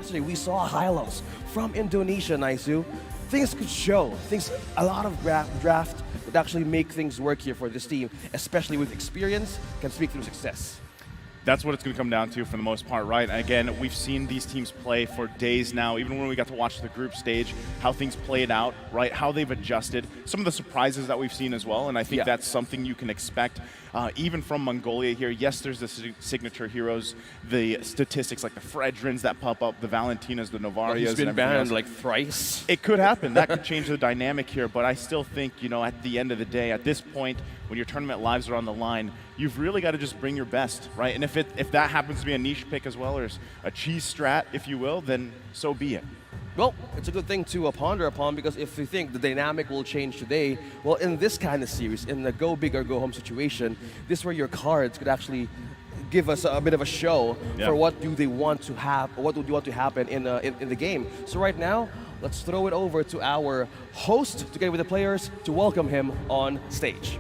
yesterday we saw highlights from Indonesia, Naisu. Things could show. A lot of draft would actually make things work here for this team, especially with experience, can speak through success. That's what it's going to come down to for the most part, right? Again, we've seen these teams play for days now, even when we got to watch the group stage, how things played out, right? How they've adjusted, some of the surprises that we've seen as well, and I think that's something you can expect even from Mongolia here. Yes, there's the signature heroes, the statistics like the Fredrins that pop up, the Valentinas, the Novarias. He's been banned like thrice. It could happen. That could change the dynamic here, but I still think, you know, at the end of the day, at this point, when your tournament lives are on the line, you've really got to just bring your best, right? And if that happens to be a niche pick as well, or a cheese strat, if you will, then so be it. Well, it's a good thing to ponder upon, because if you think the dynamic will change today, well, in this kind of series, in the go big or go home situation, this is where your cards could actually give us a bit of a show for what do they want to have, or what would you want to happen in the game. So right now, let's throw it over to our host together with the players to welcome him on stage.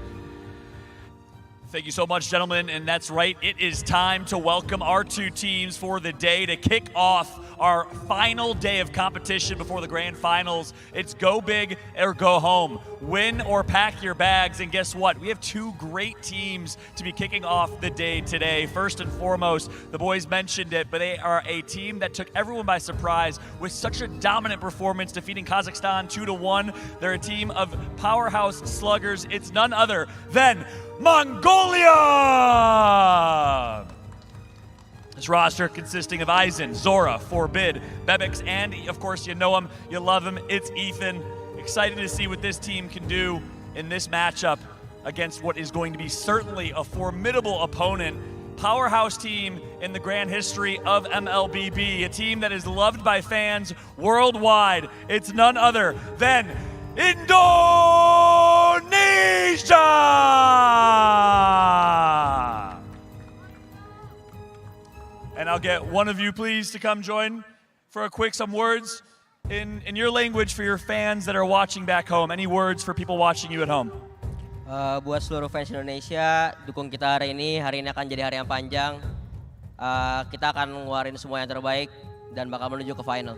Thank you so much, gentlemen, and that's right. It is time to welcome our two teams for the day to kick off our final day of competition before the grand finals. It's go big or go home. Win or pack your bags, and guess what? We have two great teams to be kicking off the day today. First and foremost, the boys mentioned it, but they are a team that took everyone by surprise with such a dominant performance, defeating Kazakhstan 2-1. They're a team of powerhouse sluggers. It's none other than Mongolia! This roster consisting of Aizen, Zora, Forbid, Bebix, and of course you know him, you love him, it's Ethan. Excited to see what this team can do in this matchup against what is going to be certainly a formidable opponent. Powerhouse team in the grand history of MLBB, a team that is loved by fans worldwide. It's none other than Indonesia! And I'll get one of you, please, to come join for some words in your language for your fans that are watching back home. Any words for people watching you at home? Buat seluruh fans Indonesia, dukung kita hari ini akan jadi hari yang panjang. Kita akan ngeluarin semua yang terbaik dan bakal menuju ke final.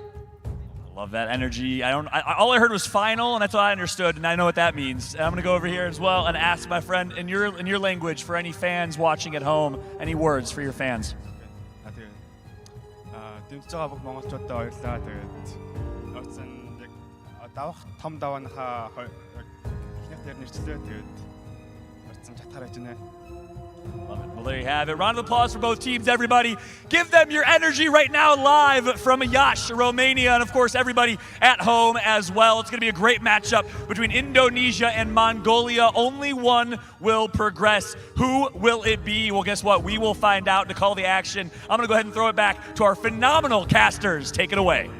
Love that energy. All I heard was final, and that's what I understood, and I know what that means. And I'm going to go over here as well and ask my friend in your language for any fans watching at home, any words for your fans. Дэмжиж байгаа бүх монголчуудад баярлалаа. Тэгээд оцсон яг давах том даваанхаа эхнийх дээр нэрчлээ. Тэгээд оцсон чатгаар ажинэ. Love it. Well, there you have it. Round of applause for both teams, everybody. Give them your energy right now live from Yash, Romania, and of course everybody at home as well. It's going to be a great matchup between Indonesia and Mongolia. Only one will progress. Who will it be? Well, guess what? We will find out to call the action. I'm going to go ahead and throw it back to our phenomenal casters. Take it away.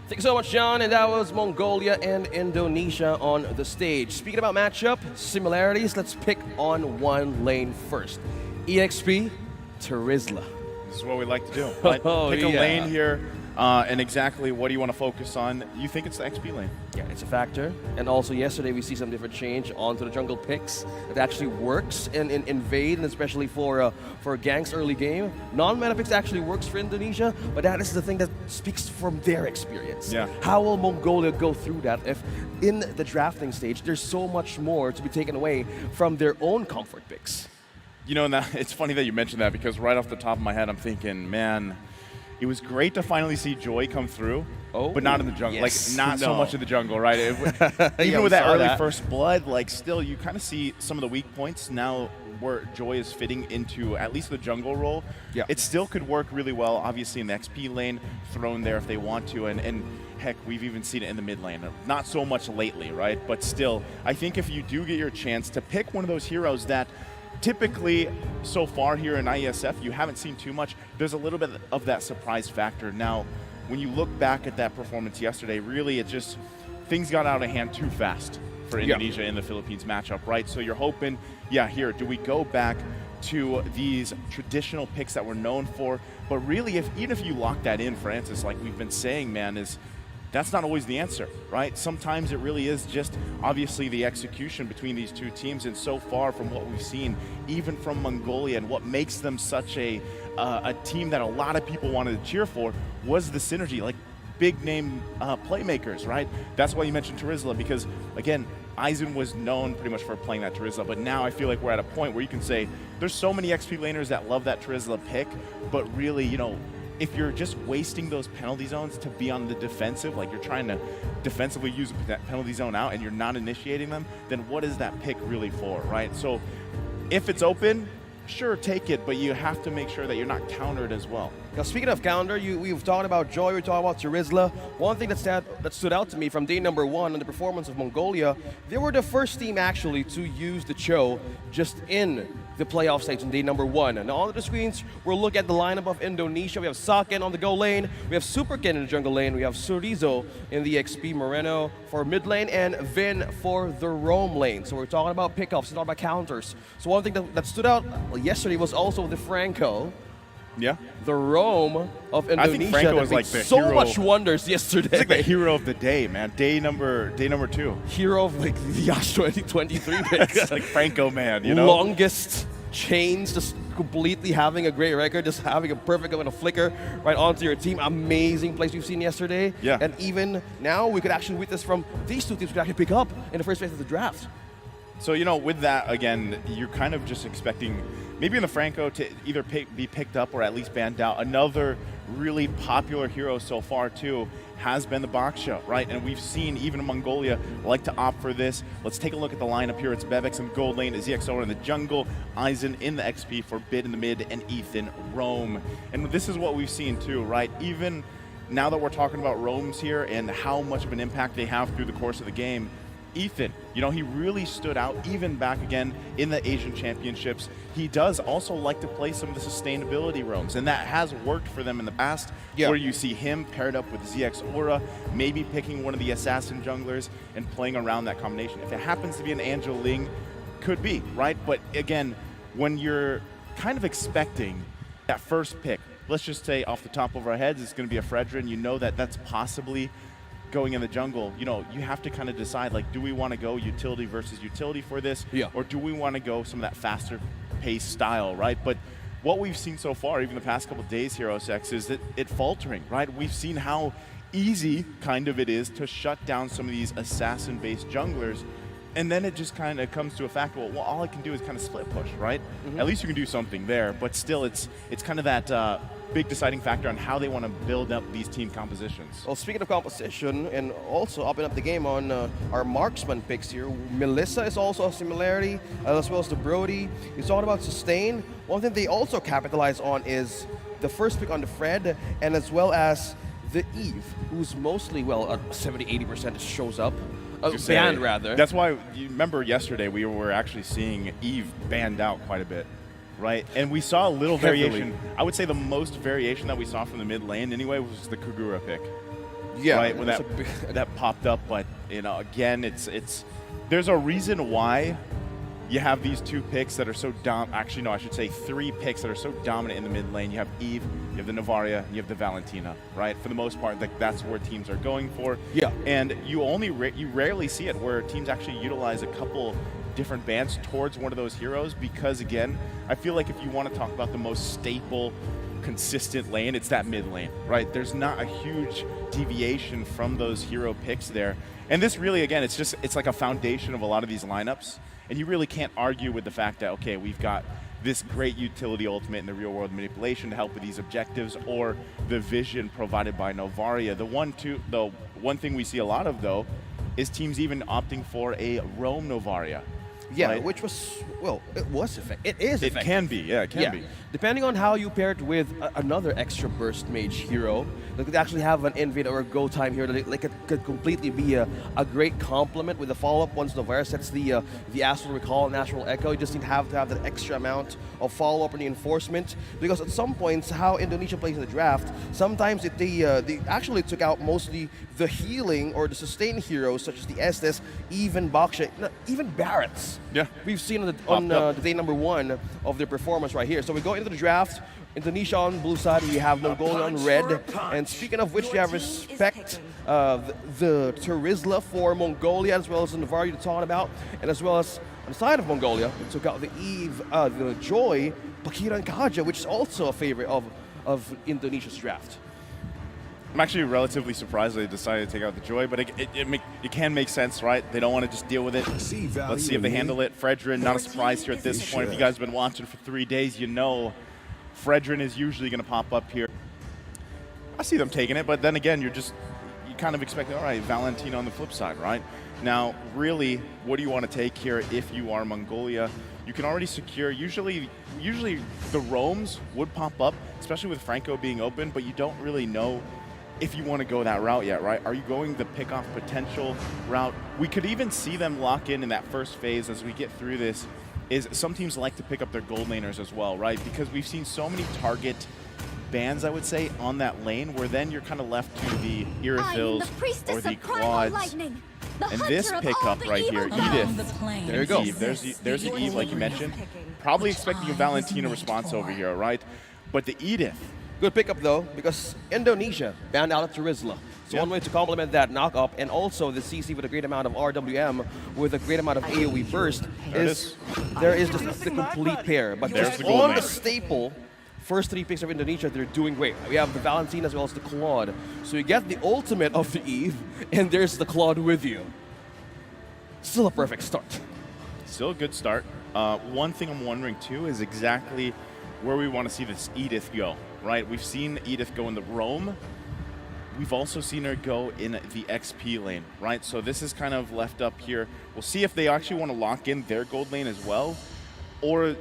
Thank you so much, John, and that was Mongolia and Indonesia on the stage. Speaking about matchup, similarities, let's pick on one lane first. EXP to Rizla. This is what we like to do. Right? Pick a lane here, and exactly what do you want to focus on. You think it's the XP lane? Yeah, it's a factor. And also yesterday we see some different change onto the jungle picks. It actually works in Invade, and especially for Gang's early game. Non-meta picks actually works for Indonesia, but that is the thing that speaks from their experience. Yeah. How will Mongolia go through that if in the drafting stage there's so much more to be taken away from their own comfort picks? You know, and it's funny that you mentioned that, because right off the top of my head I'm thinking, man, it was great to finally see Joy come through, but not in the jungle. Yes. Like, not so much in the jungle, right? Even with that early first blood, like, still, you kind of see some of the weak points now where Joy is fitting into at least the jungle role. Yeah. It still could work really well, obviously, in the XP lane, thrown there if they want to, and heck, we've even seen it in the mid lane. Not so much lately, right? But still, I think if you do get your chance to pick one of those heroes that typically, so far here in IESF, you haven't seen too much. There's a little bit of that surprise factor. Now, when you look back at that performance yesterday, really it just, things got out of hand too fast for Indonesia in the Philippines matchup, right? So you're hoping, here, do we go back to these traditional picks that we're known for? But really, even if you lock that in, Francis, like we've been saying, man, is that's not always the answer, right? Sometimes it really is just obviously the execution between these two teams, and so far from what we've seen, even from Mongolia, and what makes them such a team that a lot of people wanted to cheer for was the synergy, like big name playmakers, right? That's why you mentioned Turizla, because again, Aizen was known pretty much for playing that Turizla, but now I feel like we're at a point where you can say there's so many XP laners that love that Turizla pick, but really, you know, if you're just wasting those penalty zones to be on the defensive, like you're trying to defensively use that penalty zone out and you're not initiating them, then what is that pick really for, right? So if it's open, sure, take it, but you have to make sure that you're not countered as well. Now, speaking of counter, we've talked about Joy, we talked about Turizla. One thing that stood out to me from day number 1 on the performance of Mongolia, they were the first team actually to use the Cho just in the playoff stage on day number 1. And on the screens, we'll look at the lineup of Indonesia. We have Saken on the go lane, we have Superken in the jungle lane, we have Surizo in the XP, Moreno for mid lane, and Vin for the roam lane. So we're talking about pickups, not about counters. So one thing that stood out yesterday was also the Franco. Yeah. The roam of Indonesia. I think Franco was like the so hero. much wonders yesterday. He's like the hero of the day, man. Day number 2. Hero of like the Yash 2023 picks. It's like Franco, man, you know? Longest chains, just completely having a great record, just having a perfect amount of flicker right onto your team. Amazing plays we've seen yesterday. Yeah. And even now, we could actually witness from these two teams we could actually pick up in the first phase of the draft. So, you know, with that, again, you're kind of just expecting maybe in the Franco to either be picked up or at least banned out. Another really popular hero so far, too, has been the Baksha, right? And we've seen even Mongolia like to opt for this. Let's take a look at the lineup here. It's Bevex in the gold lane, ZXO in the jungle, Aizen in the XP for Bid in the mid, and Ethan roam. And this is what we've seen, too, right? Even now that we're talking about roams here and how much of an impact they have through the course of the game, Ethan, you know, he really stood out even back again in the Asian Championships. He does also like to play some of the sustainability roams, and that has worked for them in the past, where you see him paired up with ZX Aura, maybe picking one of the assassin junglers and playing around that combination. If it happens to be an Angel Ling, could be, right? But again, when you're kind of expecting that first pick, let's just say off the top of our heads, it's going to be a Fredrin, you know that that's possibly going in the jungle, you know, you have to kind of decide, like, do we want to go utility versus utility for this? Or do we want to go some of that faster pace style, right? But what we've seen so far, even the past couple of days here, OSX, is that it faltering, right? We've seen how easy kind of it is to shut down some of these assassin-based junglers, and then it just kind of comes to a fact, well, all I can do is kind of split push, right? At least you can do something there, but still it's kind of that big deciding factor on how they want to build up these team compositions. Well, speaking of composition, and also upping up the game on our marksman picks here, Melissa is also a similarity, as well as the Brody. You talked about sustain. One thing they also capitalize on is the first pick on the Fred, and as well as the Eve, who's mostly, well, 70-80% shows up. Banned, rather. That's why, you remember yesterday we were actually seeing Eve banned out quite a bit. Right, and we saw a little variation. I would say the most variation that we saw from the mid lane anyway was the Kagura pick. Yeah, right, when that popped up. But you know, again, there's a reason why you have these two picks that are so actually, no, I should say 3 picks that are so dominant in the mid lane. You have Eve, you have the Navaria, and you have the Valentina. Right, for the most part, like that's where teams are going for. Yeah, and you rarely see it where teams actually utilize a couple different bans towards one of those heroes, because again, I feel like if you want to talk about the most staple, consistent lane, it's that mid lane, right? There's not a huge deviation from those hero picks there. And this really, again, it's like a foundation of a lot of these lineups, and you really can't argue with the fact that, okay, we've got this great utility ultimate in the real world manipulation to help with these objectives, or the vision provided by Novaria. The one thing we see a lot of, though, is teams even opting for a roam Novaria. Yeah, right? which was, well, it was effective. It is effective. It can be, yeah, it can be. Depending on how you pair it with another extra burst mage hero, that could actually have an invade or a go time here that could completely be a great complement with the follow-up once Novaria sets the Astral Recall and Astral Echo. You just need to have that extra amount of follow-up and reinforcement, because at some points, how Indonesia plays in the draft, sometimes they actually took out mostly the healing or the sustain heroes, such as the Estes, even Baksha, even Barretts. Yeah. We've seen on the day number 1 of their performance right here. So we go into the draft Indonesia on blue side, we have Mongolia on red. And speaking of which, we have respect the Turizla for Mongolia, as well as the Navarre you're talking about, and as well as on the side of Mongolia, we took out the Eve, the Joy, Pakira, and Kaja, which is also a favorite of Indonesia's draft. I'm actually relatively surprised they decided to take out the Joy, but it can make sense, right? They don't want to just deal with it. Let's see if they handle it. Fredrin, not a surprise here at this point. If you guys have been watching for 3 days, you know Fredrin is usually going to pop up here. I see them taking it, but then again, you kind of expect, all right, Valentina on the flip side, right? Now, really, what do you want to take here if you are Mongolia? You can already secure, usually the roams would pop up, especially with Franco being open, but you don't really know if you want to go that route yet, right? Are you going the pick-off potential route? We could even see them lock in that first phase as we get through this, is some teams like to pick up their gold laners as well, right? Because we've seen so many target bans, I would say, on that lane, where then you're kind of left to the Irithils or the Quads. And this pickup right here, Edith, there you go. Eve. There's the Eve, like you mentioned. Probably expecting a Valentina response over here, right? But the Edith, Good pickup though, because Indonesia banned out of Turizla. So one way to complement that knock-up, and also the CC with a great amount of RWM with a great amount of AoE burst, there is just the complete pair. But just on the staple, first 3 picks of Indonesia, they're doing great. We have the Valentina as well as the Claude. So you get the ultimate of the Eve, and there's the Claude with you. Still a perfect start. still a good start. One thing I'm wondering too is exactly where we want to see this Edith go, right? We've seen Edith go in the roam. We've also seen her go in the XP lane, right? So this is kind of left up here. We'll see if they actually want to lock in their gold lane as well, or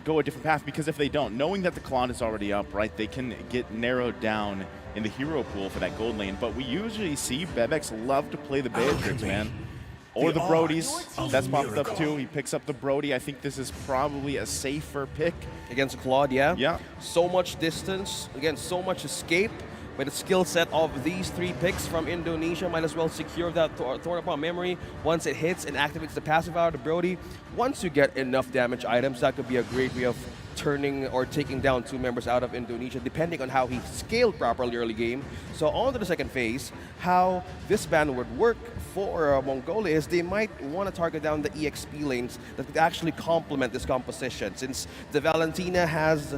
go a different path, because if they don't, knowing that the Claude is already up, right, they can get narrowed down in the hero pool for that gold lane. But we usually see Bebex love to play the Beatrix, man. Or the Brodies. That's popped up too. He picks up the Brody. I think this is probably a safer pick. Against Claude, yeah. Yeah. So much distance, again, so much escape. With the skill set of these 3 picks from Indonesia, might as well secure that Thorn Upon Memory once it hits and activates the passive out of the Brody. Once you get enough damage items, that could be a great way of turning or taking down 2 members out of Indonesia, depending on how he scaled properly early game. So on to the second phase, how this ban would work for Mongolia is they might want to target down the EXP lanes that could actually complement this composition, since the Valentina has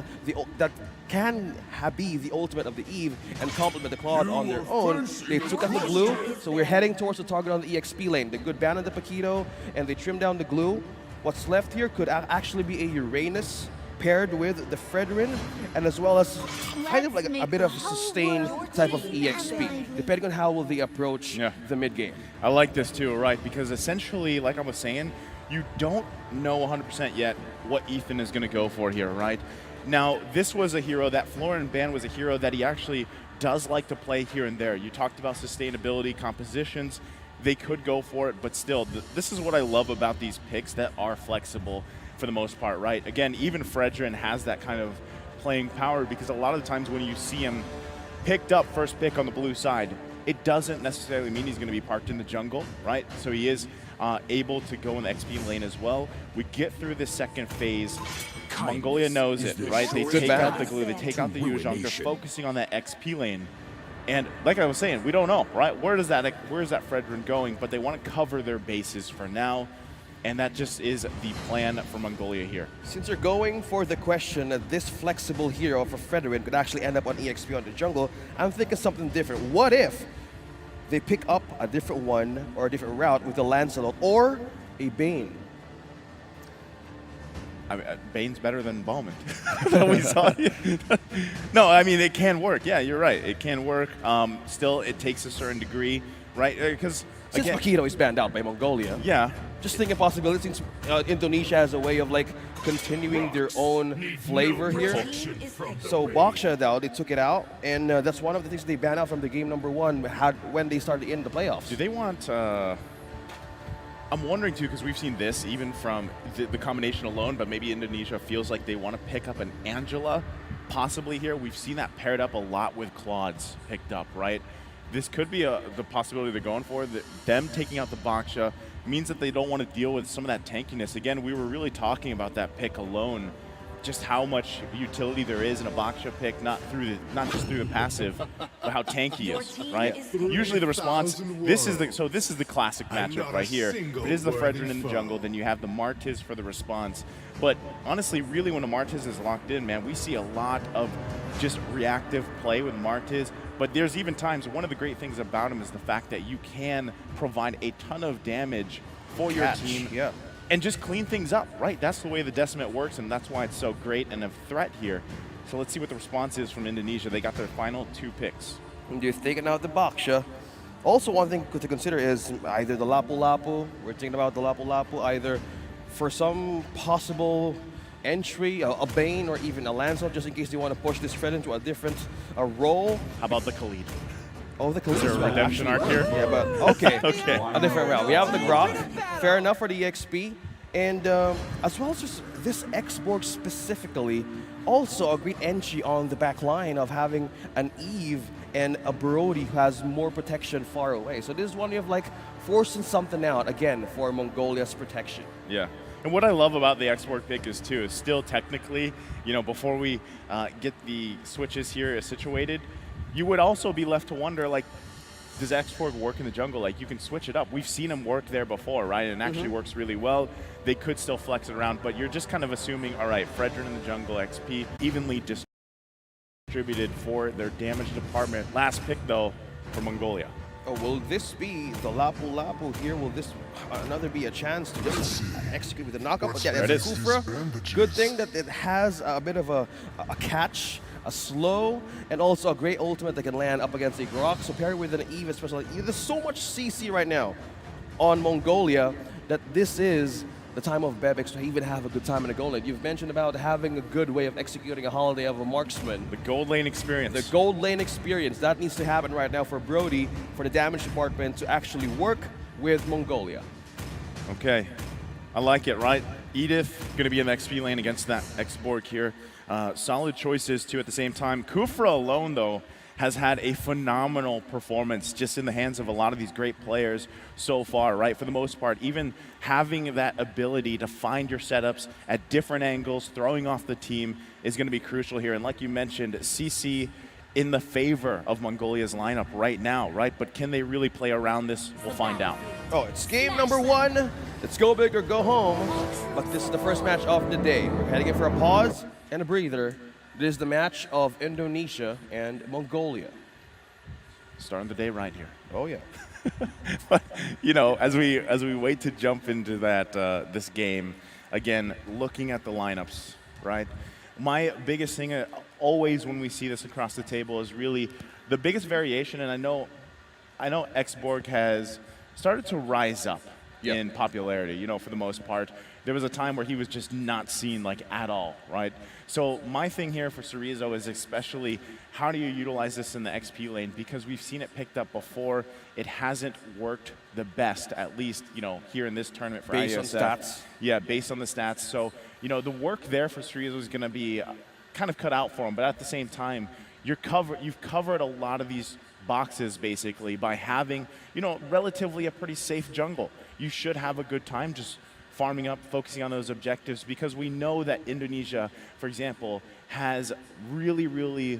that can be the ultimate of the Eve and complement the Claude on their own. They took out the glue, so we're heading towards the target on the EXP lane. The good ban on the Paquito, and they trimmed down the glue. What's left here could actually be a Uranus paired with the Fredrin, and as well as kind of like a bit of a sustained type of EXP, depending on how will they approach the mid game. I like this too, right? Because essentially, like I was saying, you don't know 100% yet what Ethan is going to go for here, right? Now, this was a hero that Florian Ban was a hero that he actually does like to play here and there. You talked about sustainability, compositions. They could go for it, but still, this is what I love about these picks that are flexible for the most part, right? Again, even Fredrin has that kind of playing power, because a lot of the times when you see him picked up first pick on the blue side, it doesn't necessarily mean he's going to be parked in the jungle, right? So he is able to go in the XP lane as well. We get through this second phase. Mongolia knows it, right? They take out the glue, they take out the Yuzhong, they're focusing on that XP lane. And like I was saying, we don't know, right? Where is that Fredrin going? But they want to cover their bases for now. And that just is the plan for Mongolia here. Since you're going for the question that this flexible hero for Fredrin could actually end up on EXP on the jungle, I'm thinking something different. What if they pick up a different one or a different route with a Lancelot or a Bane? I mean, Bane's better than Bowman. We saw. No, I mean, it can work. Yeah, you're right. It can work. Still, it takes a certain degree, right? Because since Paquito is banned out by Mongolia, just thinking possibilities. Indonesia has a way of like continuing their own flavor here. So Baksha, though, they took it out, and that's one of the things they banned out from the game number 1 when they started in the playoffs. Do they want? I'm wondering too, because we've seen this even from the combination alone, but maybe Indonesia feels like they want to pick up an Angela possibly here. We've seen that paired up a lot with Claude's picked up, right? This could be the possibility they're going for. Them taking out the Baksha means that they don't want to deal with some of that tankiness. Again, we were really talking about that pick alone just how much utility there is in a Baksha pick, not just through the passive, but how tanky he is, right? Usually the response, this is the classic matchup right here. It is the Fredrin in the jungle, then you have the Martiz for the response. But honestly, really when a Martiz is locked in, man, we see a lot of just reactive play with Martiz. But there's even times, one of the great things about him is the fact that you can provide a ton of damage for your team. Yeah. And just clean things up, right? That's the way the Decimate works, and that's why it's so great and a threat here. So let's see what the response is from Indonesia. They got their final 2 picks. And you've taken out the Baksha. Also, one thing to consider is either the Lapu-Lapu, we're thinking about the Lapu-Lapu, either for some possible entry, a Bane, or even a Lancelot, just in case they want to push this thread into a different role. How about the Khalid? Oh, the Is there a redemption arc here? Yeah, but okay. Okay. A different route. We have the Grok, fair enough for the EXP, and as well as just this X-Borg specifically, also a great entry on the back line of having an Eve and a Brody who has more protection far away. So this is one way of like forcing something out again for Mongolia's protection. Yeah. And what I love about the X-Borg pick is too, is still technically, you know, before we get the switches here situated, you would also be left to wonder, like, does X-Borg work in the jungle? Like, you can switch it up. We've seen him work there before, right? And it actually works really well. They could still flex it around, but you're just kind of assuming, all right, Fredrin in the jungle, XP, evenly distributed for their damage department. Last pick, though, for Mongolia. Oh, will this be the Lapu-Lapu here? Will this another be a chance to just execute with the knockup? But yeah, There it that's is. Kufra. Good thing that it has a bit of a catch, a slow, and also a great ultimate that can land up against a Grok. So paired with an Eve especially, there's so much CC right now on Mongolia that this is the time of Bebek to even have a good time in the gold lane. You've mentioned about having a good way of executing a holiday of a marksman. The gold lane experience. The gold lane experience, that needs to happen right now for Brody, for the damage department to actually work with Mongolia. Okay, I like it, right? Edith going to be in the XP lane against that X-Borg here. Solid choices too at the same time. Kufra alone, though, has had a phenomenal performance just in the hands of a lot of these great players so far, right? For the most part, even having that ability to find your setups at different angles, throwing off the team is going to be crucial here. And like you mentioned, CC in the favor of Mongolia's lineup right now, right? But can they really play around this? We'll find out. Oh, it's game number 1. Let's go big or go home. But this is the first match of the day. We're heading in for a pause and a breather. This is the match of Indonesia and Mongolia. Starting the day right here. Oh yeah. But you know, as we wait to jump into that this game, again, looking at the lineups, right? My biggest thing always when we see this across the table is really the biggest variation, and I know X-Borg has started to rise up in popularity, you know, for the most part. There was a time where he was just not seen like at all, right? So my thing here for Cerezo is especially how do you utilize this in the XP lane, because we've seen it picked up before. It hasn't worked the best, at least, you know, here in this tournament for based IESF. on stats. Yeah, based on the stats. So, you know, the work there for Cerezo is going to be kind of cut out for him, but at the same time, you've covered a lot of these boxes basically by having, you know, relatively a pretty safe jungle. You should have a good time just farming up, focusing on those objectives, because we know that Indonesia, for example, has really, really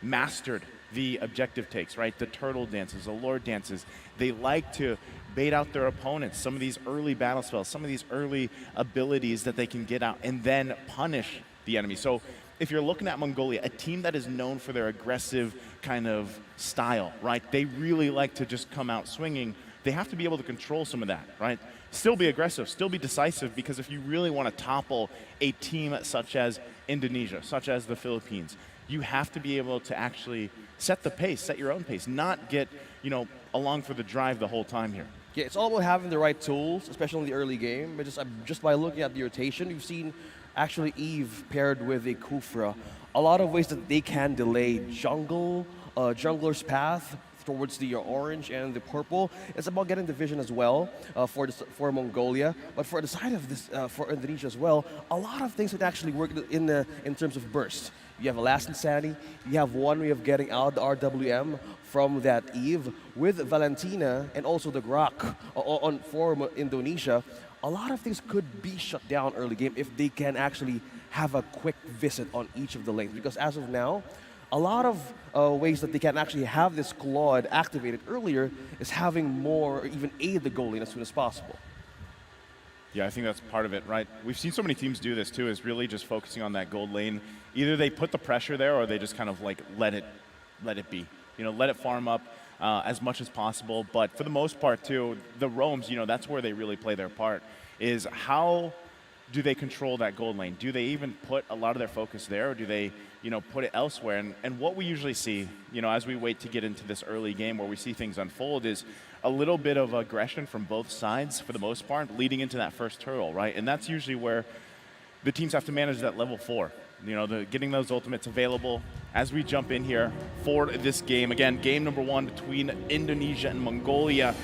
mastered the objective takes, right? The turtle dances, the lord dances. They like to bait out their opponents, some of these early battle spells, some of these early abilities that they can get out and then punish the enemy. So if you're looking at Mongolia, a team that is known for their aggressive kind of style, right? They really like to just come out swinging. They have to be able to control some of that, right? Still be aggressive, still be decisive, because if you really want to topple a team such as Indonesia, such as the Philippines, you have to be able to actually set the pace, set your own pace, not get, you know, along for the drive the whole time here. Yeah, it's all about having the right tools, especially in the early game. But just by looking at the rotation, we've seen actually Eve paired with a Kufra. A lot of ways that they can delay jungler's path towards the orange and the purple. It's about getting the vision as well for Mongolia. But for the side of this, for Indonesia as well, a lot of things would actually work in terms of burst. You have a last insanity. You have one way of getting out the RWM from that Eve with Valentina and also the Grok for Indonesia. A lot of things could be shut down early game if they can actually have a quick visit on each of the lanes, because as of now, a lot of ways that they can actually have this Claude activated earlier is having more or even aid the goal lane as soon as possible. Yeah, I think that's part of it, right? We've seen so many teams do this too, is really just focusing on that gold lane. Either they put the pressure there or they just kind of like let it be. Let it farm up as much as possible. But for the most part too, the roams, that's where they really play their part, is how do they control that gold lane? Do they even put a lot of their focus there, or do they, put it elsewhere? And what we usually see, as we wait to get into this early game where we see things unfold, is a little bit of aggression from both sides for the most part, leading into that first turtle, right? And that's usually where the teams have to manage that level 4. Getting those ultimates available as we jump in here for this game. Again, game number 1 between Indonesia and Mongolia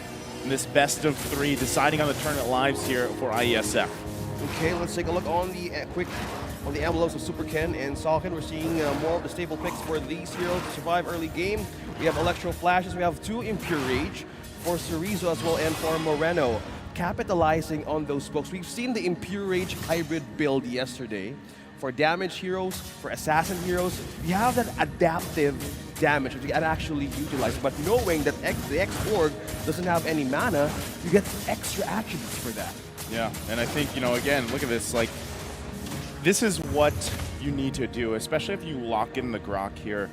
in this best of 3, deciding on the tournament lives here for IESF. Okay, let's take a look on the on the emblems of Super Ken and Salkin. We're seeing more of the staple picks for these heroes to survive early game. We have Electro Flashes, we have 2 Impure Rage for Cerezo as well, and for Moreno. Capitalizing on those spokes. We've seen the Impure Rage hybrid build yesterday. For damage heroes, for assassin heroes, you have that adaptive damage which you can actually utilize. But knowing that the X-Org doesn't have any mana, you get extra attributes for that. Yeah, and I think, again, look at this. Like, this is what you need to do, especially if you lock in the Grok here.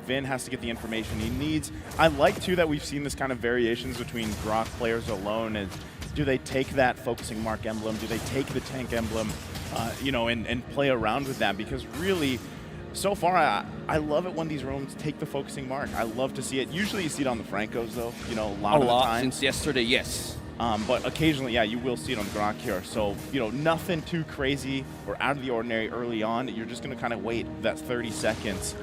Vin has to get the information he needs. I like, too, that we've seen this kind of variations between Grok players alone. And do they take that focusing mark emblem? Do they take the tank emblem? And play around with that, because really, so far, I love it when these roams take the focusing mark. I love to see it. Usually you see it on the Francos, though, a lot of the time. Since yesterday, yes. But occasionally, yeah, you will see it on Grok here. So, nothing too crazy or out of the ordinary early on. You're just going to kind of wait that 30 seconds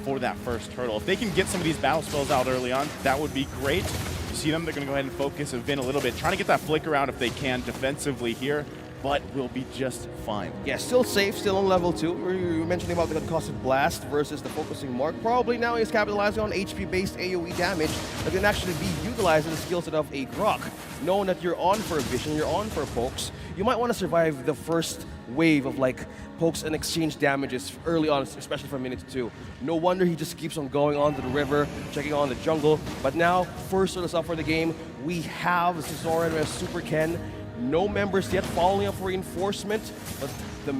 for that first turtle. If they can get some of these battle spells out early on, that would be great. You see them, they're going to go ahead and focus and Vin a little bit, trying to get that flicker out if they can defensively here, but will be just fine. Yeah, still safe, still on level 2. We were mentioning about the concussive blast versus the focusing mark. Probably now he's capitalizing on HP-based AoE damage that can actually be utilized in the skill set of a Grok. Knowing that you're on for a vision, you're on for pokes, you might want to survive the first wave of pokes and exchange damages early on, especially for minute 2. No wonder he just keeps on going on to the river, checking on the jungle. But now, first turtles up for the game, we have Zoran, we have Super Ken. No members yet following up for reinforcement, but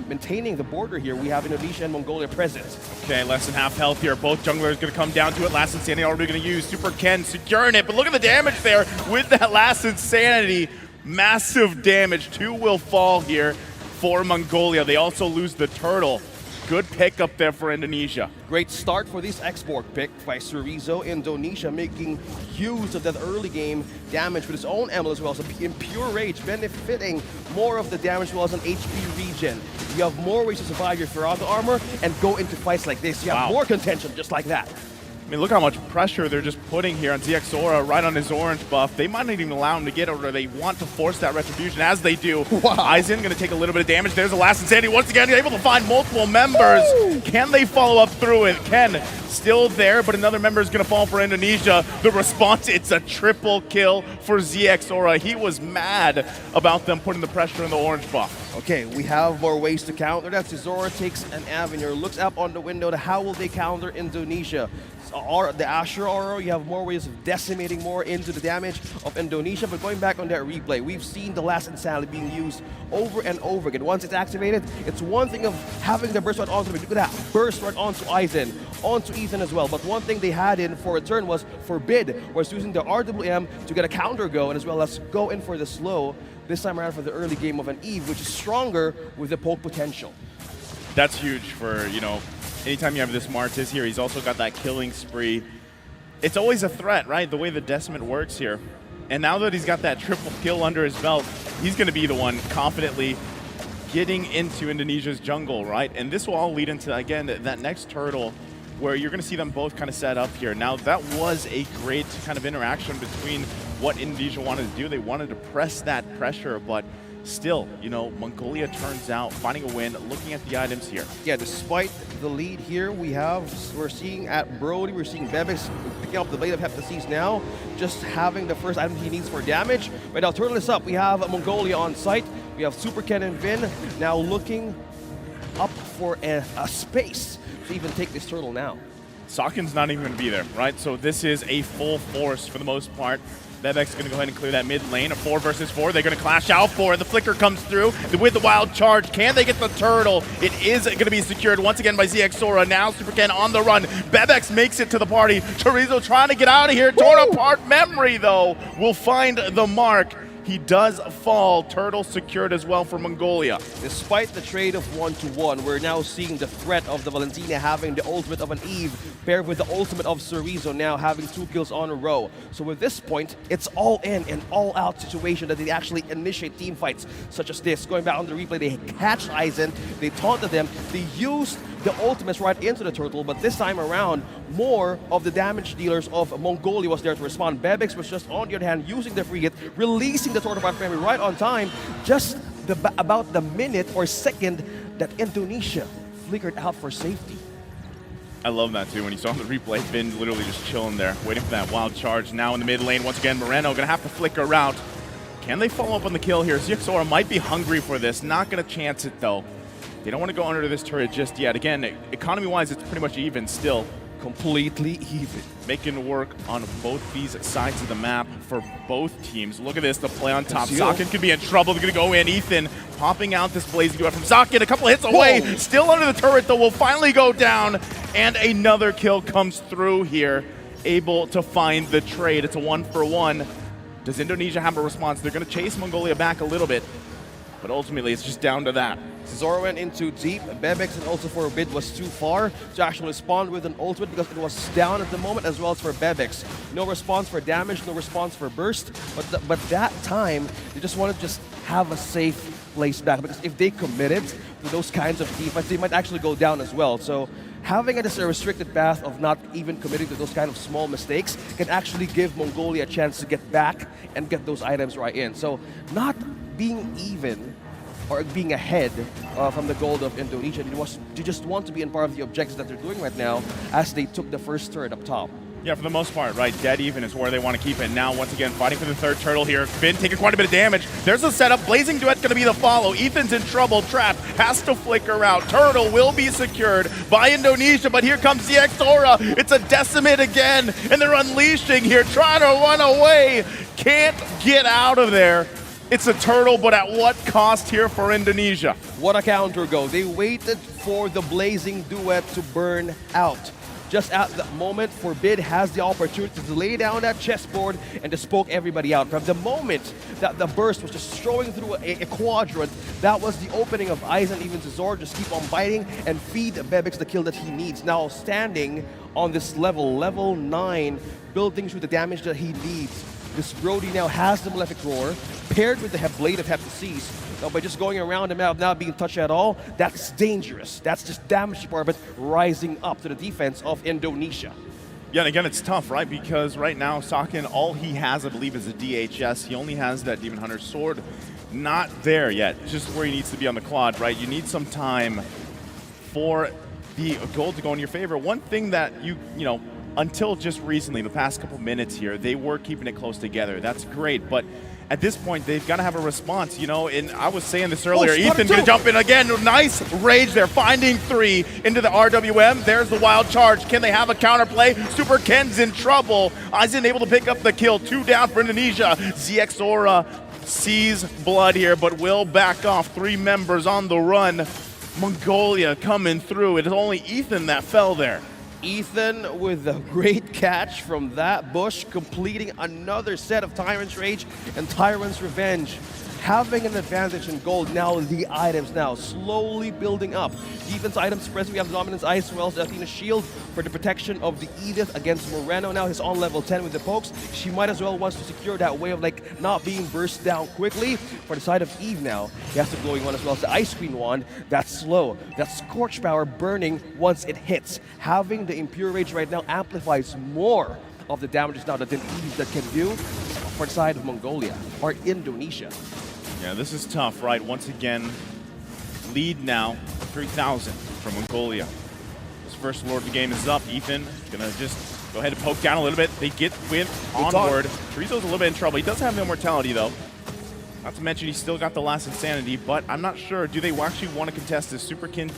maintaining the border here, we have Indonesia and Mongolia present. Okay, less than half health here. Both junglers going to come down to it. Last Insanity already going to use. Super Ken securing it, but look at the damage there with that Last Insanity. Massive damage. 2 will fall here for Mongolia. They also lose the turtle. Good pick up there for Indonesia. Great start for this export pick by Cerezo. Indonesia making use of that early game damage with his own emblem as well. So Impure Rage benefiting more of the damage as well as an HP regen. You have more ways to survive your Ferrata armor and go into fights like this. You have more contention just like that. I mean, look how much pressure they're just putting here on ZXora right on his orange buff. They might not even allow him to get it, or they want to force that retribution as they do. Wow. Aizen going to take a little bit of damage. There's the Last Insanity once again, able to find multiple members. Woo! Can they follow up through it? Ken still there, but another member is going to fall for Indonesia. The response, it's a triple kill for ZXora. He was mad about them putting the pressure in the orange buff. Okay, we have more ways to counter that. Zora takes an avenue, looks up on the window to how will they counter Indonesia. The Asher Aura, you have more ways of decimating more into the damage of Indonesia, but going back on that replay, we've seen the Last Insanity being used over and over again. Once it's activated, it's one thing of having the burst right onto me. Look at that, burst right onto Aizen, onto Ethan as well. But one thing they had in for return was Forbid, was using the RWM to get a counter go, and as well as go in for the slow, this time around for the early game of an Eve, which is stronger with the poke potential. That's huge for, anytime you have this Martis here. He's also got that killing spree. It's always a threat, right? The way the Decimate works here. And now that he's got that triple kill under his belt, he's going to be the one confidently getting into Indonesia's jungle, right? And this will all lead into, again, that next turtle where you're going to see them both kind of set up here. Now, that was a great kind of interaction between what Indonesia wanted to do. They wanted to press that pressure, but still, Mongolia turns out finding a win, looking at the items here. Yeah, despite the lead here, we're seeing at Brody, we're seeing Bebix picking up the Blade of Heptasis now, just having the first item he needs for damage. Right now, turtle this up. We have Mongolia on site. We have Super Ken and Vin now looking up for a space to even take this turtle now. Sokken's not even going to be there, right? So this is a full force for the most part. Bebek's going to go ahead and clear that mid lane. A 4 versus 4. They're going to clash out for it. The flicker comes through with the wild charge. Can they get the turtle? It is going to be secured once again by ZXora. Now Super Ken on the run. Bebex makes it to the party. Chorizo trying to get out of here. Torn apart. Memory, though, will find the mark. He does fall. Turtle secured as well for Mongolia. Despite the trade of 1-to-1, we're now seeing the threat of the Valentina having the ultimate of an Eve paired with the ultimate of Chorizo now having 2 kills on a row. So with this point, it's all in an all-out situation that they actually initiate team fights such as this. Going back on the replay, they catch Aizen, they taunted them, they used the ultimates right into the turtle, but this time around, more of the damage dealers of Mongolia was there to respond. Bebex was just on the other hand using the free hit, releasing the turtle family right on time, just about the minute or second that Indonesia flickered out for safety. I love that too. When you saw on the replay, Finn literally just chilling there, waiting for that wild charge. Now in the mid lane, once again, Moreno gonna have to flicker out. Can they follow up on the kill here? ZXora might be hungry for this, not gonna chance it though. They don't want to go under this turret just yet. Again, economy-wise, it's pretty much even still. Completely even. Making work on both these sides of the map for both teams. Look at this, the play on top. Socken could be in trouble. They're going to go in. Ethan popping out this blazing duet from Socken. A couple hits away. Whoa. Still under the turret, though. Will finally go down. And another kill comes through here. Able to find the trade. It's a 1-for-1. Does Indonesia have a response? They're going to chase Mongolia back a little bit. But ultimately, it's just down to that. Zoro went in too deep. Bebex and also for a bit was too far to actually respond with an ultimate because it was down at the moment, as well as for Bebex. No response for damage, no response for burst. But that time, they just wanted to just have a safe place back, because if they committed to those kinds of defense, they might actually go down as well. So having a restricted path of not even committing to those kind of small mistakes can actually give Mongolia a chance to get back and get those items right in. So not being even or being ahead from the goal of Indonesia, you just want to be in part of the objectives that they're doing right now as they took the first turret up top. Yeah, for the most part, right, dead even is where they want to keep it. Now, once again, fighting for the third turtle here. Finn taking quite a bit of damage. There's a setup. Blazing Duet's going to be the follow. Ethan's in trouble. Trapped. Has to flicker out. Turtle will be secured by Indonesia, but here comes ZXora. It's a decimate again, and they're unleashing here, trying to run away. Can't get out of there. It's a turtle, but at what cost here for Indonesia? What a counter go. They waited for the Blazing Duet to burn out. Just at that moment, Forbid has the opportunity to lay down that chessboard and to spoke everybody out. From the moment that the burst was just strolling through a quadrant, that was the opening of Aizen, even Zor just keep on biting and feed Bebex the kill that he needs. Now standing on this level 9, building through the damage that he needs. This Brody now has the Malefic Roar, paired with the Blade of Heptasis. Now, by just going around him out, not being touched at all, that's dangerous. That's just damage part of it rising up to the defense of Indonesia. Yeah, and again, it's tough, right? Because right now, Socken, all he has, I believe, is a DHS. He only has that Demon Hunter sword. Not there yet, just where he needs to be on the Claude, right? You need some time for the gold to go in your favor. One thing that you know, until just recently, the past couple minutes here, they were keeping it close together. That's great, but at this point, they've got to have a response, you know, and I was saying this earlier, Ethan's going to jump in again. Nice rage there, finding 3 into the RWM. There's the wild charge. Can they have a counterplay? Super Ken's in trouble. Aizen able to pick up the kill. 2 down for Indonesia. ZXora sees blood here, but will back off. 3 members on the run. Mongolia coming through. It is only Ethan that fell there. Ethan with a great catch from that bush, completing another set of Tyrant's Rage and Tyrant's Revenge. Having an advantage in gold. Now the items now slowly building up. Defense items present. We have Dominance Ice as well as Athena's Shield for the protection of the Edith against Moreno. Now he's on level 10 with the pokes. She might as well wants to secure that way of like not being burst down quickly. For the side of Eve now, he has the glowing one as well as the Ice Queen wand. That's slow. That Scorch Power burning once it hits. Having the Impure Rage right now amplifies more of the damages now that the Eve that can do for the side of Mongolia or Indonesia. Yeah, this is tough, right? Once again, lead now, 3,000 from Mongolia. This first Lord of the game is up. Ethan gonna just go ahead and poke down a little bit. They get with onward. Chorizo's a little bit in trouble. He does have no mortality though. Not to mention, he's still got the last Insanity, but I'm not sure. Do they actually want to contest this? Superkin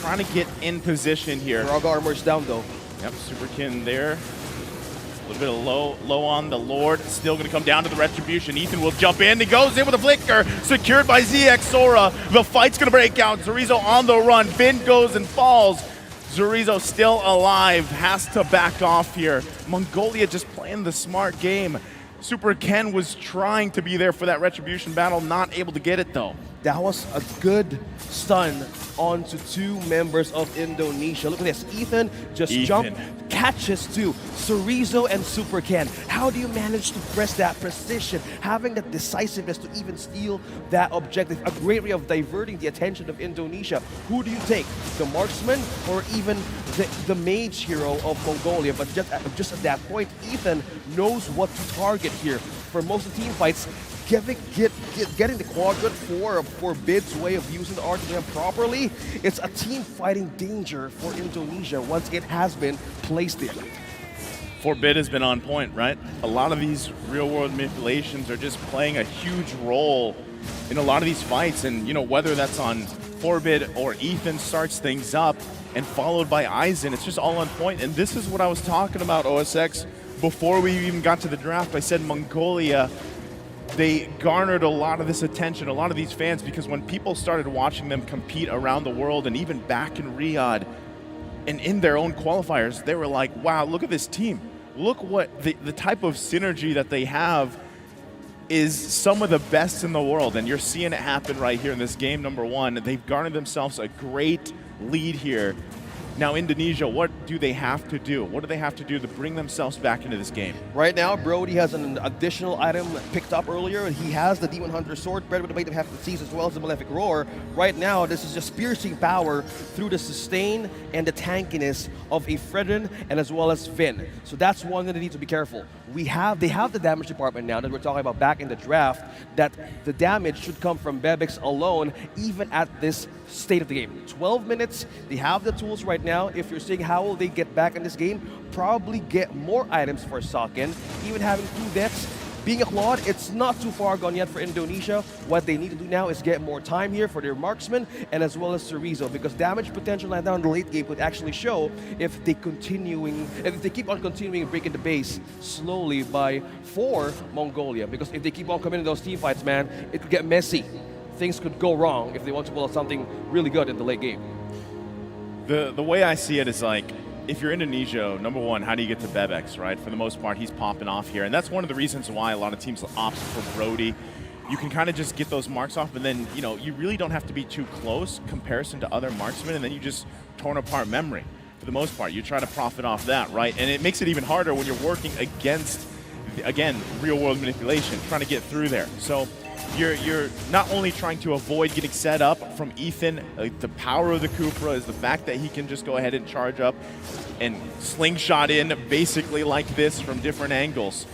trying to get in position here. Frog armor's down, though. Yep, Superkin there. A little bit of low on the Lord. Still going to come down to the Retribution. Ethan will jump in. He goes in with a flicker. Secured by ZX Sora. The fight's going to break out. Zorizo on the run. Finn goes and falls. Zorizo still alive. Has to back off here. Mongolia just playing the smart game. Super Ken was trying to be there for that Retribution battle. Not able to get it, though. That was a good stun onto two members of Indonesia. Look at this. Ethan just jumped, catches two. Zorizo and Super Ken. How do you manage to press that precision? Having that decisiveness to even steal that objective. A great way of diverting the attention of Indonesia. Who do you take? The marksman or even the mage hero of Mongolia? But just at that point, Ethan knows what to target here. For most of the team fights, getting the quadrant for Bid's way of using the RTM properly, it's a team fighting danger for Indonesia once it has been placed there. Forbid has been on point, right? A lot of these real-world manipulations are just playing a huge role in a lot of these fights, and you know, whether that's on Forbid or Ethan starts things up, and followed by Aizen, it's just all on point. And this is what I was talking about, OSX, before we even got to the draft. I said Mongolia, they garnered a lot of this attention, a lot of these fans, because when people started watching them compete around the world and even back in Riyadh and in their own qualifiers, they were like, wow, look at this team. Look what the type of synergy that they have is some of the best in the world. And you're seeing it happen right here in this game number one. They've garnered themselves a great lead here. Now, Indonesia, what do they have to do? What do they have to do to bring themselves back into this game? Right now, Brody has an additional item picked up earlier. He has the Demon Hunter Sword, bred with the weight of half the seas, as well as the Malefic Roar. Right now, this is just piercing power through the sustain and the tankiness of a Fredrin and as well as Finn. So that's one that they need to be careful. They have the damage department now that we're talking about back in the draft, that the damage should come from Bebix alone, even at this state of the game. 12 minutes, they have the tools right now. If you're saying how will they get back in this game, probably get more items for Socken. Even having 2 deaths, being a Claude, it's not too far gone yet for Indonesia. What they need to do now is get more time here for their marksman and as well as Zorizo, because damage potential right now in the late game could actually show if they keep on continuing breaking the base slowly for Mongolia. Because if they keep on coming in those team fights, man, it could get messy. Things could go wrong if they want to pull out something really good in the late game. The way I see it is like, if you're Indonesia, number one, how do you get to Bebex, right? For the most part, he's popping off here. And that's one of the reasons why a lot of teams opt for Brody. You can kind of just get those marks off, and then, you know, you really don't have to be too close comparison to other marksmen, and then you just torn apart memory. For the most part, you try to profit off that, right? And it makes it even harder when you're working against, again, real-world manipulation, trying to get through there. So you're not only trying to avoid getting set up from Ethan, the power of the Kupra is the fact that he can just go ahead and charge up and slingshot in basically like this from different angles.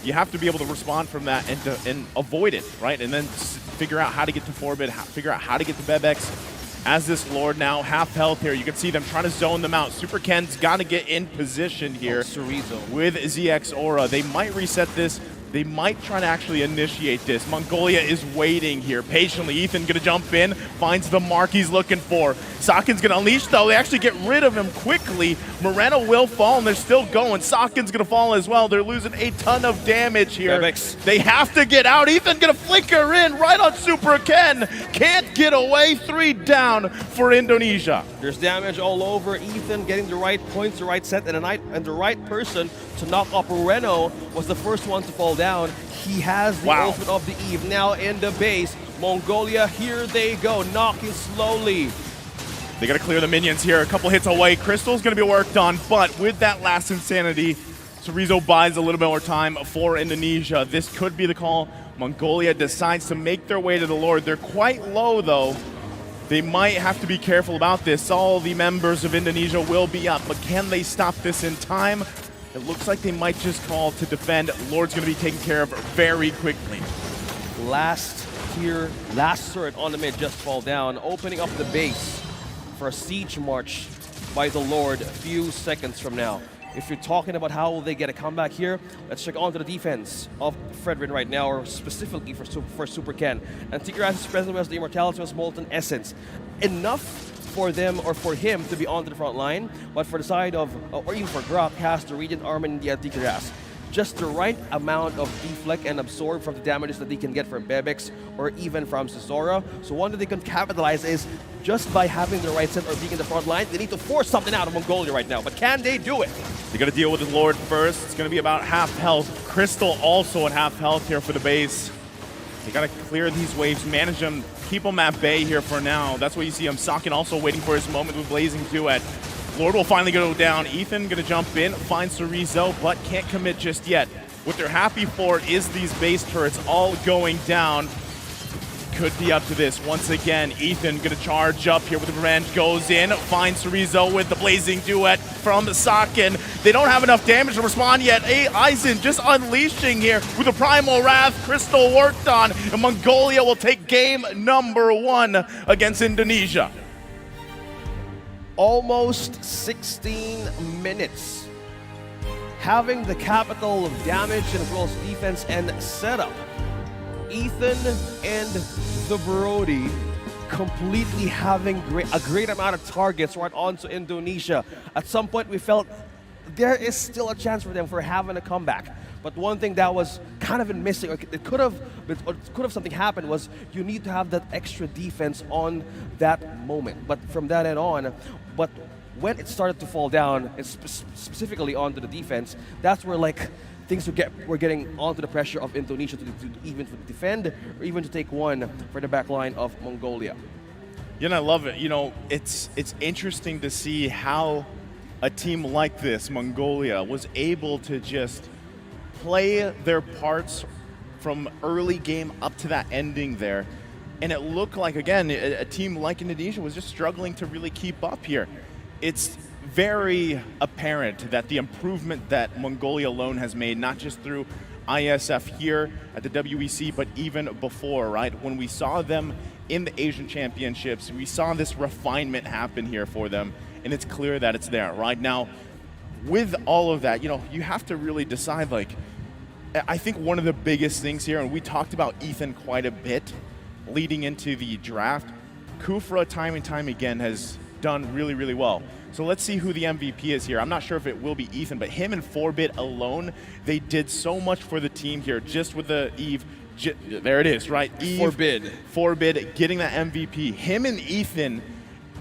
You have to be able to respond from that and avoid it, right? And then figure out how to get to Forbid, figure out how to get to Bebex. As this Lord now half health here, you can see them trying to zone them out. Super Ken's got to get in position here with ZX Aura. They might reset this. They might try to actually initiate this. Mongolia is waiting here patiently. Ethan gonna jump in, finds the mark he's looking for. Sokken's gonna unleash though. They actually get rid of him quickly. Moreno will fall and they're still going. Sokken's gonna fall as well. They're losing a ton of damage here. Bebix. They have to get out. Ethan gonna flicker in right on Super Ken. Can't get away. 3 down for Indonesia. There's damage all over. Ethan getting the right points, the right set, and the right person to knock off Moreno was the first one to fall down. He has the ultimate of the Eve now in the base. Mongolia, here they go, knocking slowly. They got to clear the minions here. A couple hits away. Crystal's going to be worked on, but with that last Insanity, Zorizo buys a little bit more time for Indonesia. This could be the call. Mongolia decides to make their way to the Lord. They're quite low, though. They might have to be careful about this. All the members of Indonesia will be up, but can they stop this in time? It looks like they might just call to defend. Lord's going to be taken care of very quickly. Last turret on the mid just fall down, opening up the base for a siege march by the Lord a few seconds from now. if you're talking about how will they get a comeback here, let's check on to the defense of Fredrin right now, or specifically for Super Ken. And Tigras' presence was the immortality was molten essence. Enough for them or for him to be onto the front line, but for the side of, or even for Grok, has the Radiant Armor and the Tigras. Just the right amount of deflect and absorb from the damages that they can get from Bebex or even from Sizora. So one that they can capitalize is just by having the right set or being in the front line, they need to force something out of Mongolia right now. But can they do it? They got to deal with the Lord first. It's going to be about half health. Crystal also at half health here for the base. They got to clear these waves, manage them, keep them at bay here for now. That's what you see. Sakin also waiting for his moment with Blazing Duet. Lord will finally go down. Ethan gonna jump in, find Cerezo, but can't commit just yet. What they're happy for is these base turrets all going down. Could be up to this. Once again, Ethan gonna charge up here with the revenge, goes in, finds Cerezo with the Blazing Duet from Sakin. They don't have enough damage to respond yet. Aizen just unleashing here with the Primal Wrath. Crystal worked on, and Mongolia will take game number 1 against Indonesia. Almost 16 minutes. Having the capital of damage and as well as defense and setup. Ethan and the Brody completely having a great amount of targets right onto Indonesia. At some point we felt there is still a chance for them for having a comeback. But one thing that was kind of been missing, or it could have something happened, was you need to have that extra defense on that moment. But from that end on, but when it started to fall down, specifically onto the defense, that's where like things were getting onto the pressure of Indonesia to even to defend or even to take one for the back line of Mongolia. Yeah, and I love it. You know, it's interesting to see how a team like this, Mongolia, was able to just play their parts from early game up to that ending there. And it looked like, again, a team like Indonesia was just struggling to really keep up here. It's very apparent that the improvement that Mongolia alone has made, not just through IESF here at the WEC, but even before, right? When we saw them in the Asian Championships, we saw this refinement happen here for them, and it's clear that it's there. Right now, with all of that, you know, you have to really decide, like, I think one of the biggest things here, and we talked about Ethan quite a bit leading into the draft, Kufra time and time again has done really, really well. So let's see who the MVP is here. I'm not sure if it will be Ethan, but him and 4-Bit alone, they did so much for the team here just with the Eve. There it is, right? Eve, 4-Bit getting that MVP. Him and Ethan,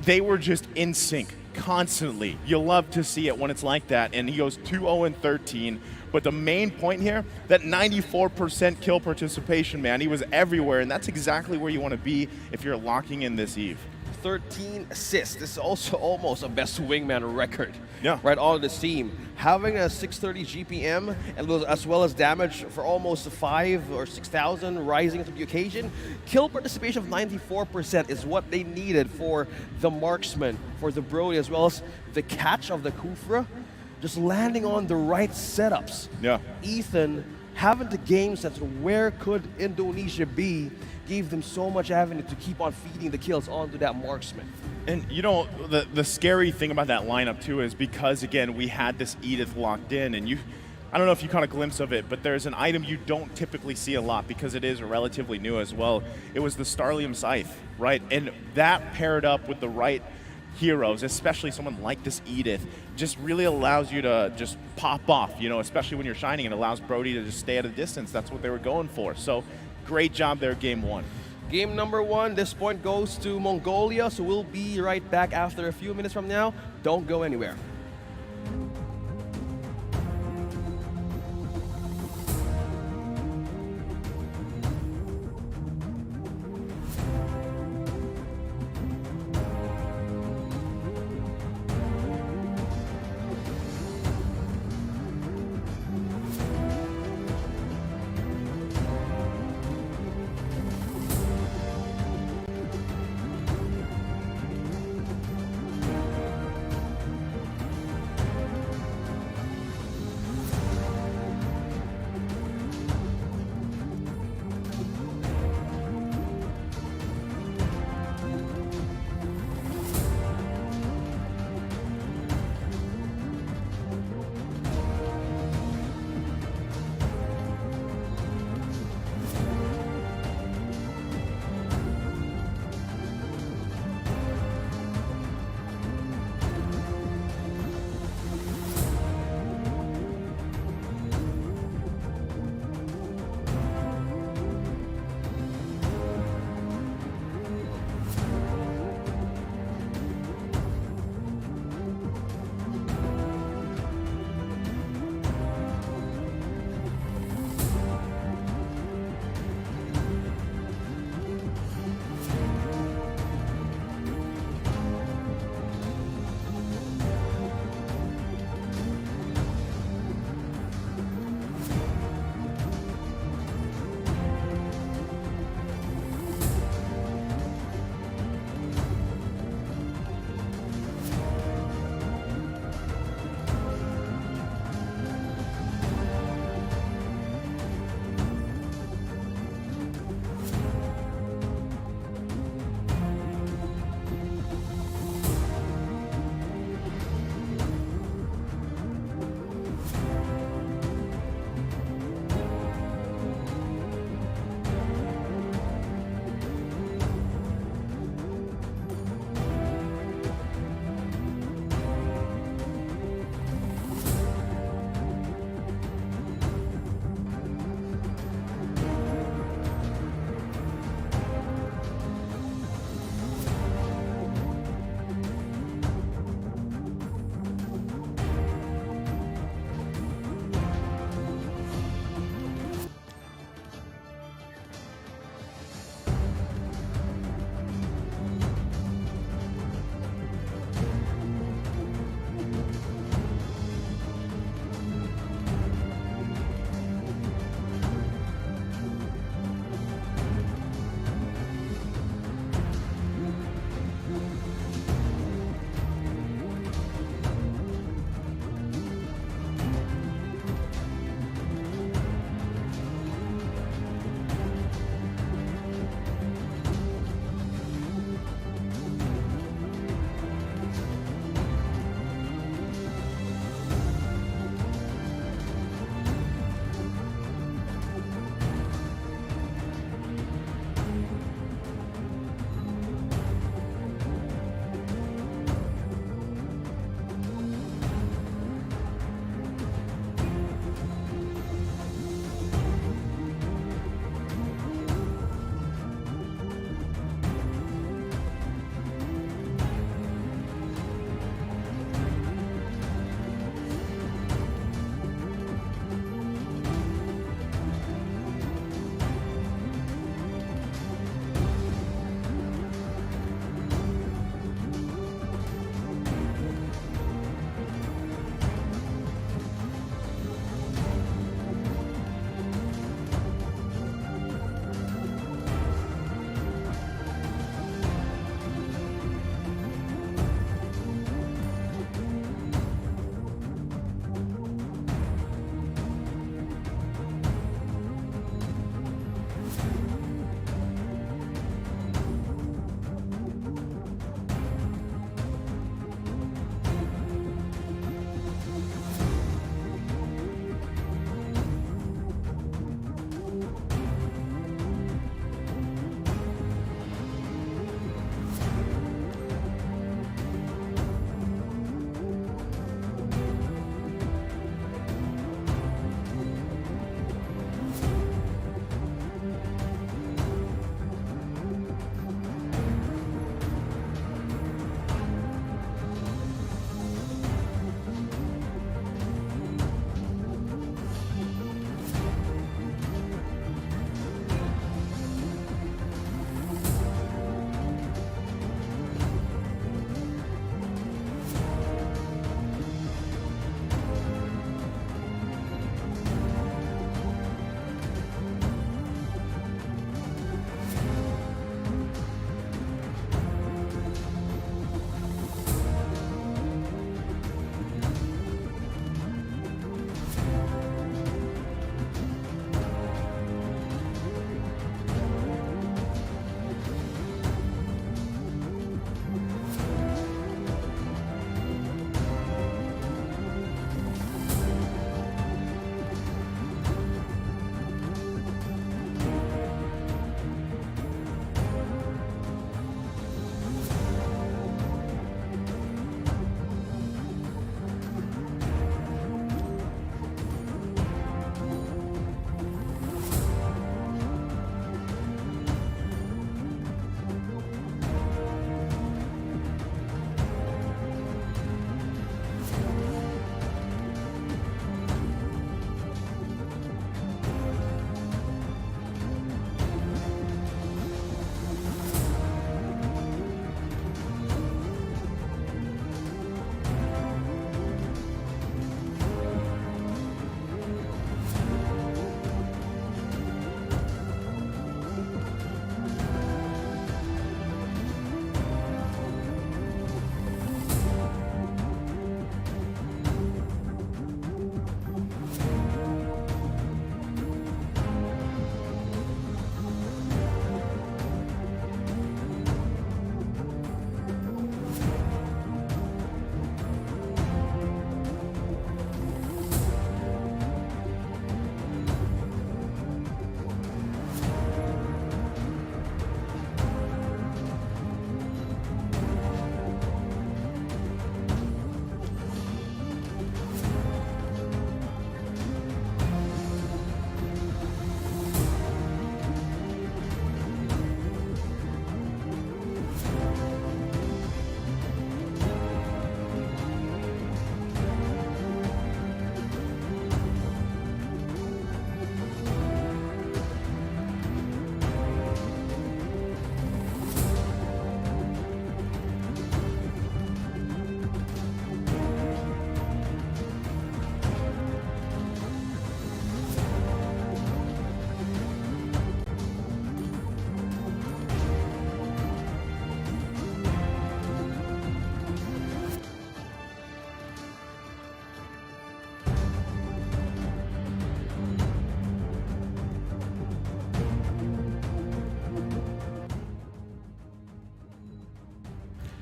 they were just in sync constantly. You love to see it when it's like that, and he goes 2-0-13. But the main point here, that 94% kill participation, man, he was everywhere, and that's exactly where you want to be if you're locking in this Eve. 13 assists. This is also almost a best wingman record. Yeah. Right on this team. Having a 630 GPM and as well as damage for almost 5,000 or 6,000 rising to the occasion. Kill participation of 94% is what they needed for the marksman, for the Brody, as well as the catch of the Kufra. Just landing on the right setups. Yeah. Ethan having the game sense of where could Indonesia be gave them so much avenue to keep on feeding the kills onto that marksman. And you know, the scary thing about that lineup too is because, again, we had this Edith locked in, and I don't know if you caught a glimpse of it, but there's an item you don't typically see a lot because it is relatively new as well. It was the Starlium Scythe, right? And that paired up with the right heroes, especially someone like this Edith, just really allows you to just pop off, you know, especially when you're shining. It allows Brody to just stay at a distance. That's what they were going for. So great job there, game 1. Game number 1, this point goes to Mongolia, so we'll be right back after a few minutes from now. Don't go anywhere.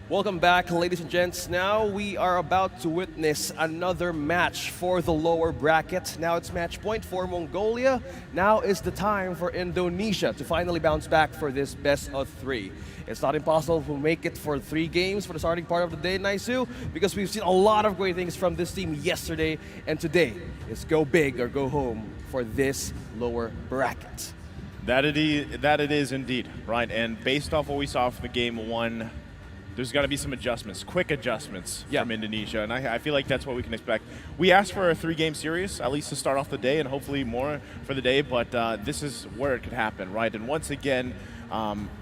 Welcome back, ladies and gents. Now we are about to witness another match for the lower bracket. Now it's match point for Mongolia. Now is the time for Indonesia to finally bounce back for this best of 3. It's not impossible to make it for 3 games for the starting part of the day, Naisu, because we've seen a lot of great things from this team yesterday, and today is go big or go home for this lower bracket. That it is indeed, right? And based off what we saw from the game 1, there's got to be some adjustments, quick adjustments from Indonesia, and I feel like that's what we can expect. We asked for a 3-game series, at least to start off the day, and hopefully more for the day, but this is where it could happen, right? And once again,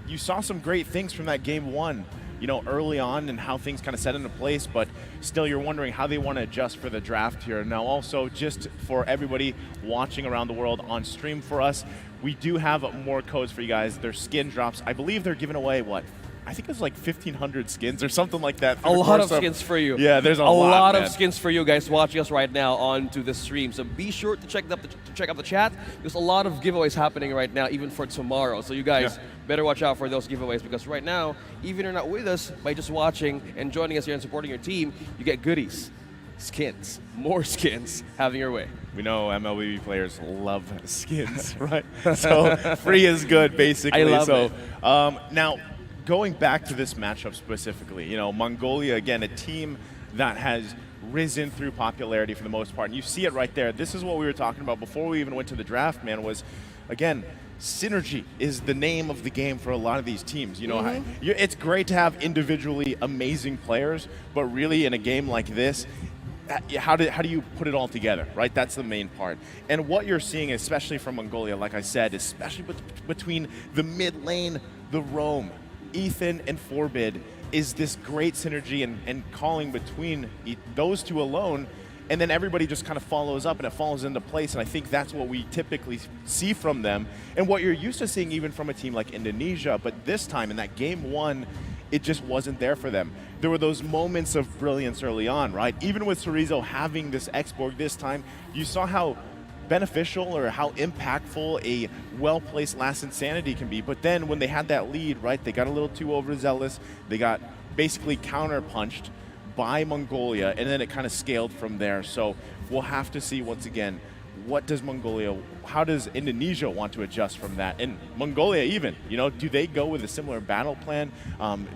you saw some great things from that game 1, you know, early on and how things kind of set into place, but still you're wondering how they want to adjust for the draft here. Now also, just for everybody watching around the world on stream for us, we do have more codes for you guys. Their skin drops. I believe they're giving away, what? I think it was like 1,500 skins or something like that. A lot of skins for you. Yeah, there's a lot man. of skins for you guys watching us right now onto the stream. So be sure to check out the chat. There's a lot of giveaways happening right now, even for tomorrow. So you guys better watch out for those giveaways, because right now, even if you're not with us, by just watching and joining us here and supporting your team, you get goodies, skins, more skins having your way. We know MLBB players love skins, right? So free is good, basically. I love it. Now, going back to this matchup specifically, you know, Mongolia, again, a team that has risen through popularity for the most part. And you see it right there. This is what we were talking about before we even went to the draft, man, was, again, synergy is the name of the game for a lot of these teams. You know, it's great to have individually amazing players, but really in a game like this, how do you put it all together, right? That's the main part. And what you're seeing, especially from Mongolia, like I said, especially between the mid lane, the roam, Ethan and Forbid, is this great synergy and calling between those two alone, and then everybody just kind of follows up and it falls into place, and I think that's what we typically see from them and what you're used to seeing even from a team like Indonesia. But this time in that game 1, it just wasn't there for them. There were those moments of brilliance early on, right? Even with Chorizo having this X-Borg this time, you saw how beneficial or how impactful a well-placed last insanity can be. But then when they had that lead, right, they got a little too overzealous. They got basically counter-punched by Mongolia, and then it kind of scaled from there. So we'll have to see once again, how does Indonesia want to adjust from that? And Mongolia even, you know, do they go with a similar battle plan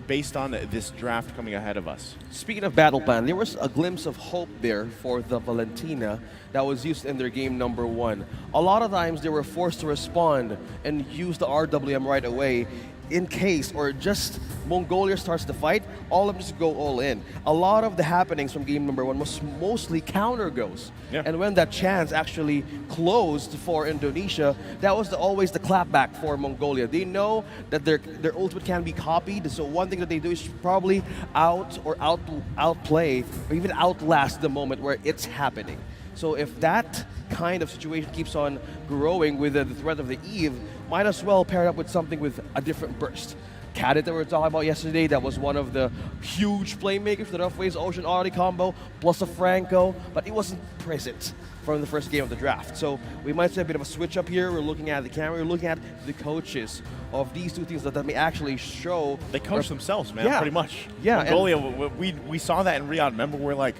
based on this draft coming ahead of us? Speaking of battle plan, there was a glimpse of hope there for the Valentina that was used in their game number 1. A lot of times they were forced to respond and use the RWM right away in case, or just Mongolia starts the fight, all of them just go all in. A lot of the happenings from game number 1 was mostly counter goes. And when that chance actually closed for Indonesia, that was always the clapback for Mongolia. They know that their ultimate can be copied, so one thing that they do is probably outplay or even outlast the moment where it's happening. So if that kind of situation keeps on growing with the threat of the Eve, might as well pair it up with something with a different burst. Cadit that we were talking about yesterday, that was one of the huge playmakers for the Rough Waves Ocean Oddity combo, plus a Franco, but it wasn't present from the first game of the draft. So we might see a bit of a switch up here. We're looking at the camera, we're looking at the coaches of these two teams that may actually show. They coach themselves, man, pretty much. Yeah. Mongolia, we saw that in Riyadh. Remember, we're like,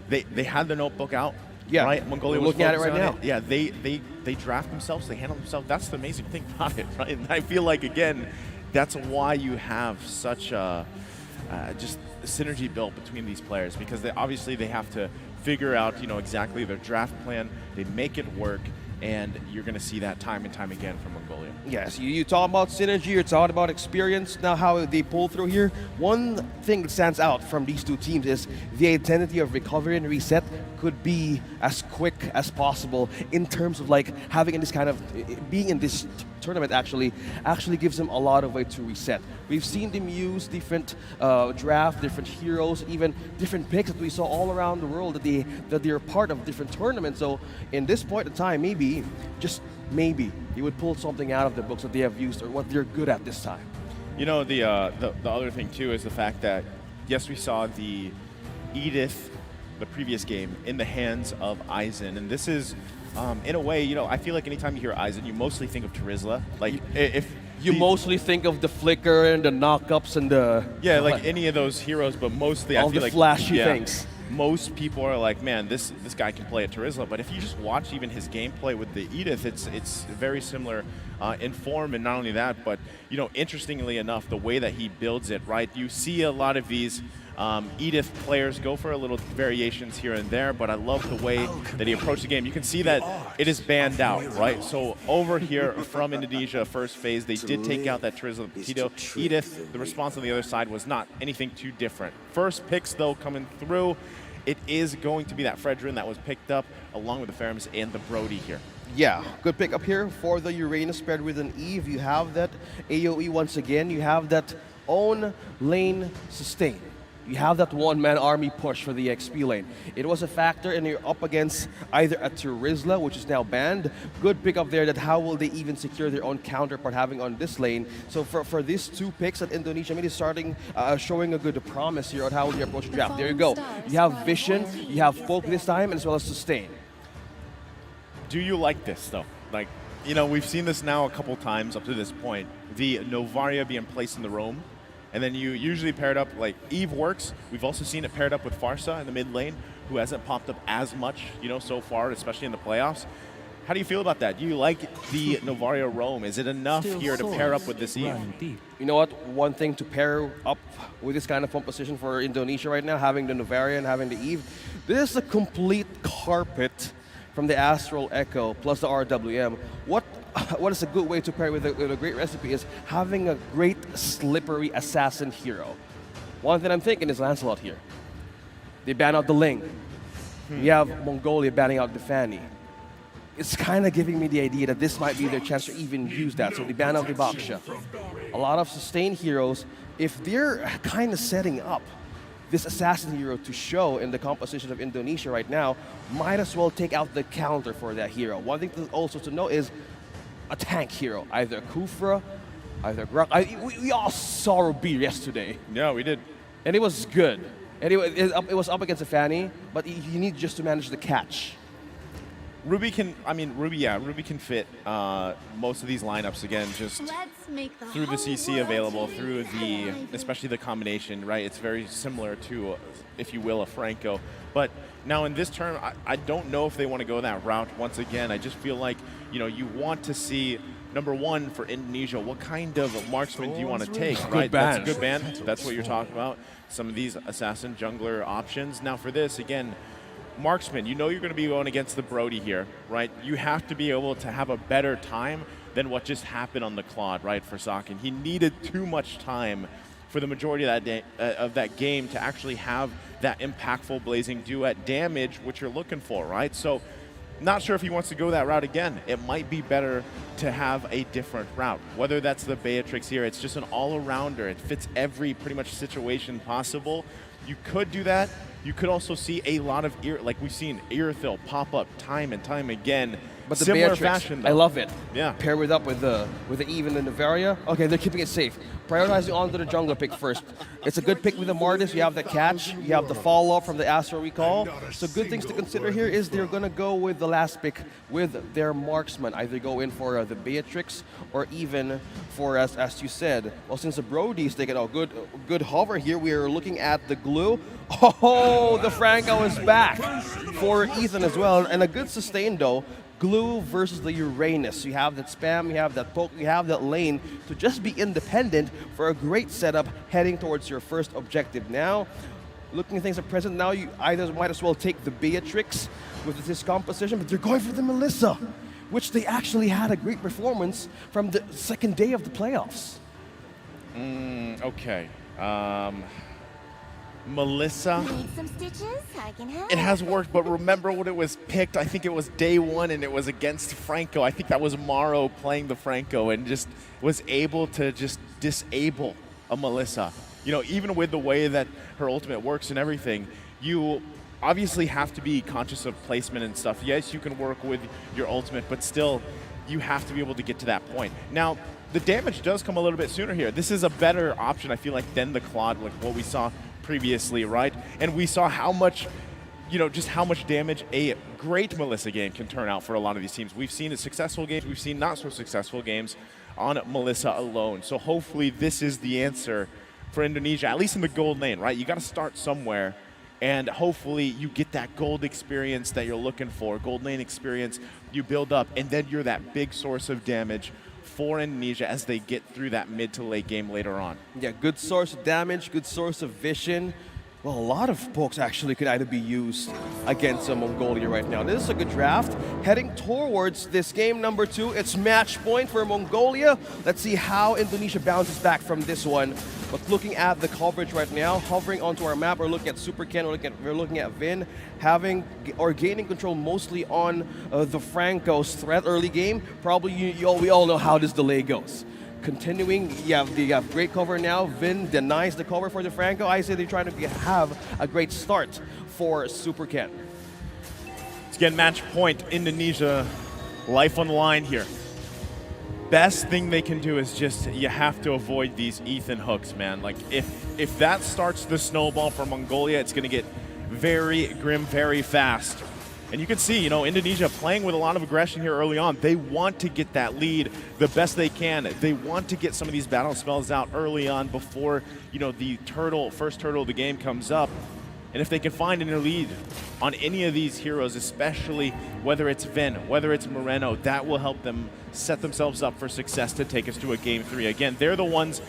they had the notebook out. Yeah, right. Mongolia we're was looking at it right now. Yeah, they draft themselves, they handle themselves. That's the amazing thing about it, right? And I feel like, again, that's why you have such a just synergy built between these players, because they have to figure out, you know, exactly their draft plan. They make it work, and you're going to see that time and time again from Mongolia. Yes, you talk about synergy, you're talking about experience, now how they pull through here. One thing that stands out from these two teams is the identity of recovery and reset could be as quick as possible in terms of like having in this kind of, being in this tournament actually gives them a lot of way to reset. We've seen them use different draft, different heroes, even different picks that we saw all around the world that they're part of different tournaments. So in this point in time, maybe, just maybe, you would pull something out of the books that they have used or what they're good at this time. You know, the other thing too is the fact that, yes, we saw the Edith, the previous game, in the hands of Aizen, and this is in a way, you know, I feel like anytime you hear Aizen, you mostly think of Terizla. Like, if You mostly think of the flicker and the knockups and the yeah, like any of those heroes, but mostly all I feel the like flashy things. Most people are like, man, this guy can play at Terizla. But if you just watch even his gameplay with the Edith, it's very similar in form, and not only that, but you know, interestingly enough, the way that he builds it, right? You see a lot of these Edith players go for a little variations here and there, but I love the way that he approached the game. You can see that it is banned out, right? So over here from Indonesia, first phase, they did take out that Terizla Petito. Edith, the response on the other side was not anything too different. First picks, though, coming through, it is going to be that Fredrin that was picked up along with the Ferms and the Brody here. Yeah, good pick up here for the Uranus paired with an Eve. You have that AoE once again. You have that own lane sustain. You have that one-man army push for the XP lane. It was a factor, and you're up against either a Terizla, which is now banned. Good pick up there that how will they even secure their own counterpart having on this lane. So for these two picks at Indonesia, maybe starting, showing a good promise here on how they approach the draft. There you go. You have Vision, you have Poke this time, as well as Sustain. Do you like this, though? Like, you know, we've seen this now a couple times up to this point. The Novaria being placed in the roam, and then you usually pair it up, like Eve works. We've also seen it paired up with Farsa in the mid lane, who hasn't popped up as much, you know, so far, especially in the playoffs. How do you feel about that? Do you like the Novaria roam? Is it enough here to pair up with this Eve? You know what? One thing to pair up with this kind of composition for Indonesia right now, having the Novaria and having the Eve, this is a complete carpet from the Astral Echo plus the RWM. What is a good way to pair with a great recipe is having a great slippery assassin hero. One thing I'm thinking is Lancelot here. They ban out the Ling. We have Mongolia banning out the Fanny. It's kind of giving me the idea that this might be their chance to even use that. So they ban out the Baksha. A lot of sustained heroes, if they're kind of setting up this assassin hero to show in the composition of Indonesia right now, might as well take out the counter for that hero. One thing also to know is a tank hero, either Kufra, either Grok. We all saw Ruby yesterday. Yeah, we did. And it was good. And it was up against a Fanny, but you need just to manage the catch. Ruby can fit most of these lineups again, just through the CC available, through especially the combination, right? It's very similar to, if you will, a Franco. But now in this term, I don't know if they want to go that route once again. I just feel like, you know, you want to see, number one, for Indonesia, what kind of marksman do you want to take, right? That's a good ban. That's what you're talking about. Some of these assassin jungler options. Now for this, again, marksman, you know you're going to be going against the Brody here, right? You have to be able to have a better time than what just happened on the Claude, right, for Sakin. He needed too much time for the majority of that game to actually have that impactful blazing duet damage, which you're looking for, right? So not sure if he wants to go that route again. It might be better to have a different route. Whether that's the Beatrix here, it's just an all-arounder. It fits every pretty much situation possible. You could do that. You could also see a lot of, like we've seen, Irithyll pop up time and time again. But the similar Beatrix, fashion, though. I love it. Yeah. Pair it up with the Eve and the Novaria. Okay, they're keeping it safe. Prioritizing onto the jungler pick first. It's a good pick with the Martis. You have the catch. You have the follow-up from the Astral Recall. So good things to consider here is they're going to go with the last pick with their marksman. Either go in for the Beatrix or even for, as you said, well, since the Brody's taking a good hover here, we are looking at the glue. Oh, the Franco is back for Ethan as well. And a good sustain, though. Glue versus the Uranus. You have that spam, you have that poke, you have that lane to just be independent for a great setup heading towards your first objective. Now, looking at things at present, now you either might as well take the Beatrix with this composition, but they're going for the Melissa, which they actually had a great performance from the second day of the playoffs. Okay. Melissa. Need some stitches? I can help. It has worked, but remember when it was picked? I think it was day one, and it was against Franco. I think that was Maro playing the Franco and just was able to just disable a Melissa. You know, even with the way that her ultimate works and everything, you obviously have to be conscious of placement and stuff. Yes, you can work with your ultimate, but still, you have to be able to get to that point. Now, the damage does come a little bit sooner here. This is a better option, I feel like, than the Claude, like what we saw previously, right? And we saw how much just how much damage a great Melissa game can turn out for a lot of these teams. We've seen successful games, we've seen not so successful games on Melissa alone. So hopefully this is the answer for Indonesia, at least in the gold lane, right? You got to start somewhere, and hopefully you get that gold experience that you're looking for, gold lane experience, you build up, and then you're that big source of damage for Indonesia as they get through that mid to late game later on. Yeah, good source of damage, good source of vision. Well, a lot of pokes actually could either be used against Mongolia right now. This is a good draft. Heading towards this game number 2, it's match point for Mongolia. Let's see how Indonesia bounces back from this one. But looking at the coverage right now, hovering onto our map, we're looking at Super Ken, we're looking at Vin, gaining control mostly on the Franco's threat early game. Probably we all know how this delay goes. Continuing, you have great cover now. Vin denies the cover for the Franco. I say they're trying to have a great start for Super Ken. It's again match point. Indonesia, life on the line here. Best thing they can do is just, you have to avoid these Ethan hooks, man. Like if that starts the snowball for Mongolia, it's going to get very grim very fast. And you can see, Indonesia playing with a lot of aggression here early on. They want to get that lead the best they can. They want to get some of these battle spells out early on before, the first turtle of the game comes up. And if they can find a lead on any of these heroes, especially whether it's Vin, whether it's Moreno, that will help them set themselves up for success to take us to a game 3. Again, they're the ones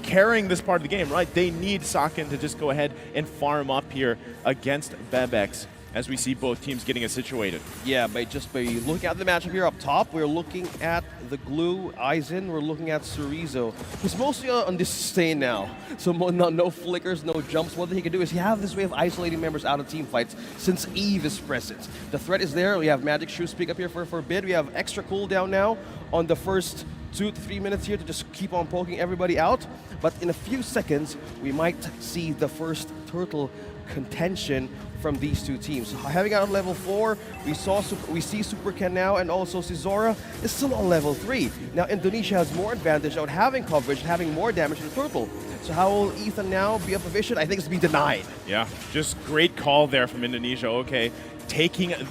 carrying this part of the game, right? They need Sakin to just go ahead and farm up here against Bebex, as we see both teams getting it situated. Yeah, by looking at the matchup here up top, we're looking at the Glue, Aizen, we're looking at Surizo, who's mostly on this sustain now. So no flickers, no jumps. What he can do is he has this way of isolating members out of team fights since Eve is present. The threat is there. We have Magic Shoes pick up here for Bid. We have extra cooldown now on the first 2 to 3 minutes here to just keep on poking everybody out. But in a few seconds, we might see the first turtle contention from these two teams. Having out on level 4, we see Super Ken now, and also Cizora is still on level 3. Now Indonesia has more advantage out having coverage, having more damage to the turtle. So how will Ethan now be up a vision? I think it's to be denied. Yeah, just great call there from Indonesia. Okay, taking the